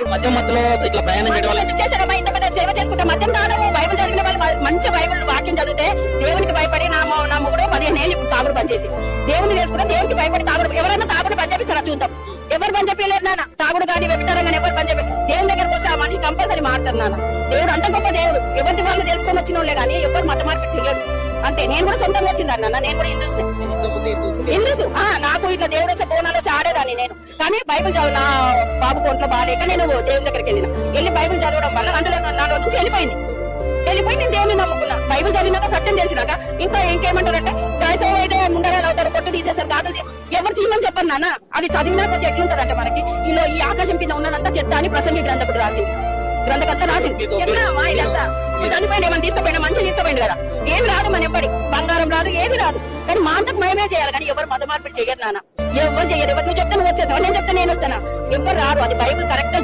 మధ్య మధ్యలో ఇట్లా ప్రయాణం చేయడం వల్ల చేశారమ్మా, ఇంత పెద్ద సేవ చేసుకుంటే మధ్యం రాదము. బైబిల్ చదివిన వాళ్ళు మంచి బైబిల్ వాక్యం చదివితే దేవునికి భయపడి నా మొగుడు 15 ఏళ్ళు ఇప్పుడు తాగుడు బంద్ చేసి దేవుని తెలుసుకుంటే దేవునికి భయపడి తాగుడు. ఎవరైనా తాగుడు బంద్ చేపిస్తారా చూద్దాం. ఎవరు బంద్ చెప్పలేరు నాన్న. తాగుడు కానీ వ్యభిచారం కానీ ఎవరు బంద్ చెప్పి దేవుని దగ్గరకు వస్తే ఆ మనిషి కంపల్సరీ మారుతారు నాన్న. దేవుడు అంత గొప్ప దేవుడు. ఎవరి వాళ్ళు తెలుసుకొని వచ్చిన వాళ్ళే కానీ ఎవరు మత మార్పిడి చేయడు. అంతే. నేను కూడా సొంతంగా వచ్చిందాన్ని నాన్న. నేను కూడా హిందూస్. నాకు ఇట్లా దేవుడు వచ్చే బోనాలు వచ్చి ఆడేదాన్ని నేను. కానీ బైబిల్ చదువు నా బాబు కొంట్లో బాగాలేక నేను దేవుని దగ్గరికి వెళ్ళి బైబిల్ చదవడం వల్ల అందులో నాలో నుంచి వెళ్ళిపోయి నేను దేవుని నమ్ముకున్నా. బైబిల్ చదివినాక సత్యం తెలిసినాక ఇంకేమంటారంటే క్రైస్తవ అయితే ముండరాలు అవుతారు, పొట్టు తీసేసారు, కాదు ఎవరు తీయమని చెప్పారు నాన్న. అది చదివినాక ఎట్లుంటదంటే మనకి ఈ ఆకాశం కింద ఉన్నదంతా చెత్త అని ప్రసంగి గ్రంథకుడు రాసింది. గ్రంథకర్త రాసింది. చెప్తామా ఇదంతా చనిపోయింది. ఏమైనా తీసుకుపోయినా మంచిగా తీసుకుపోయింది కదా. ఏమి రాదు మన ఎప్పటి బంగారం రాదు, ఏది రాదు. కానీ మా అంతకు మేమే చేయాలి. కానీ ఎవరు మత మార్పిడి చేయరు నాన్న. ఎవరు చెయ్యరు. ఎవరు నువ్వు చెప్తే నువ్వు వచ్చేసావు, నేను చెప్తే నేను వస్తానా. ఎవరు రారు. అది బైబిల్ కరెక్ట్